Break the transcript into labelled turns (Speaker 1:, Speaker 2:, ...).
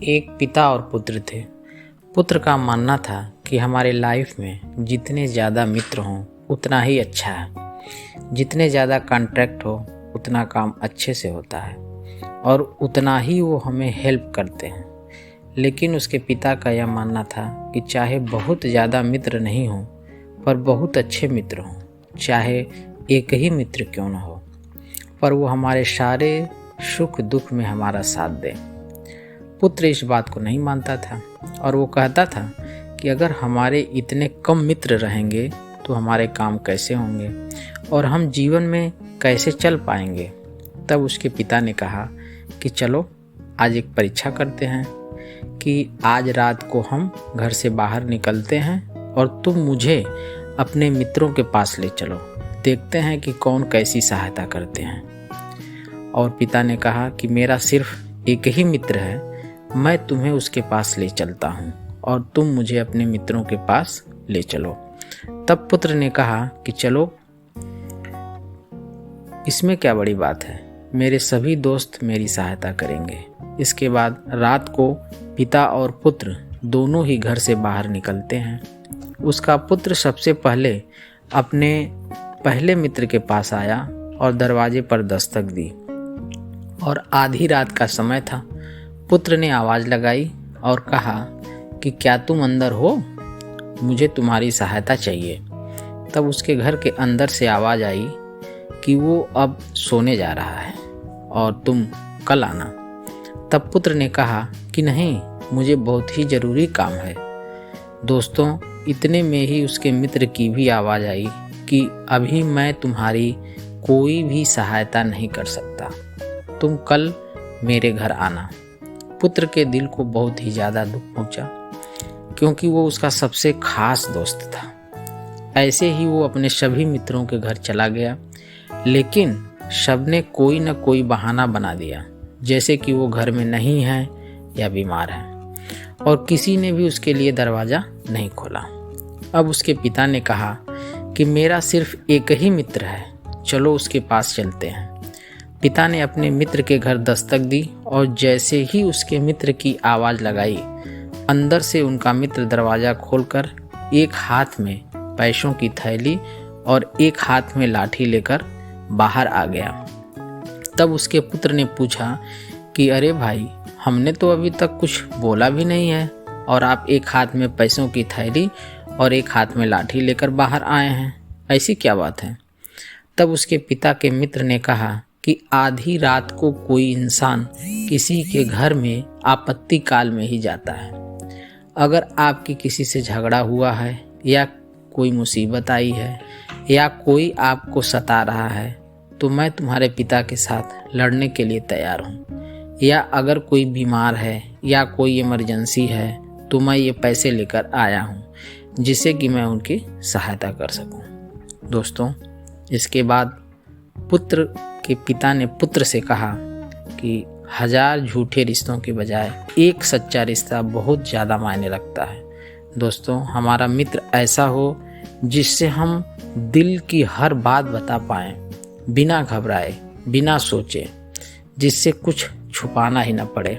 Speaker 1: एक पिता और पुत्र थे। पुत्र का मानना था कि हमारे लाइफ में जितने ज़्यादा मित्र हों उतना ही अच्छा है, जितने ज़्यादा कॉन्ट्रैक्ट हो उतना काम अच्छे से होता है और उतना ही वो हमें हेल्प करते हैं। लेकिन उसके पिता का यह मानना था कि चाहे बहुत ज़्यादा मित्र नहीं हों पर बहुत अच्छे मित्र हों, चाहे एक ही मित्र क्यों न हो, पर वो हमारे सारे सुख दुख में हमारा साथ दे। पुत्र इस बात को नहीं मानता था और वो कहता था कि अगर हमारे इतने कम मित्र रहेंगे तो हमारे काम कैसे होंगे और हम जीवन में कैसे चल पाएंगे। तब उसके पिता ने कहा कि चलो आज एक परीक्षा करते हैं कि आज रात को हम घर से बाहर निकलते हैं और तुम मुझे अपने मित्रों के पास ले चलो, देखते हैं कि कौन कैसी सहायता करते हैं। और पिता ने कहा कि मेरा सिर्फ एक ही मित्र है, मैं तुम्हें उसके पास ले चलता हूँ और तुम मुझे अपने मित्रों के पास ले चलो। तब पुत्र ने कहा कि चलो, इसमें क्या बड़ी बात है, मेरे सभी दोस्त मेरी सहायता करेंगे। इसके बाद रात को पिता और पुत्र दोनों ही घर से बाहर निकलते हैं। उसका पुत्र सबसे पहले अपने पहले मित्र के पास आया और दरवाजे पर दस्तक दी और आधी रात का समय था। पुत्र ने आवाज़ लगाई और कहा कि क्या तुम अंदर हो, मुझे तुम्हारी सहायता चाहिए। तब उसके घर के अंदर से आवाज़ आई कि वो अब सोने जा रहा है और तुम कल आना। तब पुत्र ने कहा कि नहीं, मुझे बहुत ही ज़रूरी काम है। दोस्तों, इतने में ही उसके मित्र की भी आवाज़ आई कि अभी मैं तुम्हारी कोई भी सहायता नहीं कर सकता, तुम कल मेरे घर आना। पुत्र के दिल को बहुत ही ज़्यादा दुख पहुंचा क्योंकि वो उसका सबसे खास दोस्त था। ऐसे ही वो अपने सभी मित्रों के घर चला गया, लेकिन सबने कोई न कोई बहाना बना दिया, जैसे कि वो घर में नहीं है या बीमार है, और किसी ने भी उसके लिए दरवाज़ा नहीं खोला। अब उसके पिता ने कहा कि मेरा सिर्फ एक ही मित्र है, चलो उसके पास चलते हैं। पिता ने अपने मित्र के घर दस्तक दी और जैसे ही उसके मित्र की आवाज़ लगाई, अंदर से उनका मित्र दरवाज़ा खोलकर एक हाथ में पैसों की थैली और एक हाथ में लाठी लेकर बाहर आ गया। तब उसके पुत्र ने पूछा कि अरे भाई, हमने तो अभी तक कुछ बोला भी नहीं है और आप एक हाथ में पैसों की थैली और एक हाथ में लाठी लेकर बाहर आए हैं, ऐसी क्या बात है। तब उसके पिता के मित्र ने कहा कि आधी रात को कोई इंसान किसी के घर में आपत्ति काल में ही जाता है। अगर आपकी किसी से झगड़ा हुआ है या कोई मुसीबत आई है या कोई आपको सता रहा है तो मैं तुम्हारे पिता के साथ लड़ने के लिए तैयार हूँ, या अगर कोई बीमार है या कोई इमरजेंसी है तो मैं ये पैसे लेकर आया हूँ जिससे कि मैं उनकी सहायता कर सकूँ। दोस्तों, इसके बाद पुत्र के पिता ने पुत्र से कहा कि 1000 झूठे रिश्तों के बजाय एक सच्चा रिश्ता बहुत ज़्यादा मायने रखता है। दोस्तों, हमारा मित्र ऐसा हो जिससे हम दिल की हर बात बता पाएँ, बिना घबराए, बिना सोचे, जिससे कुछ छुपाना ही न पड़े।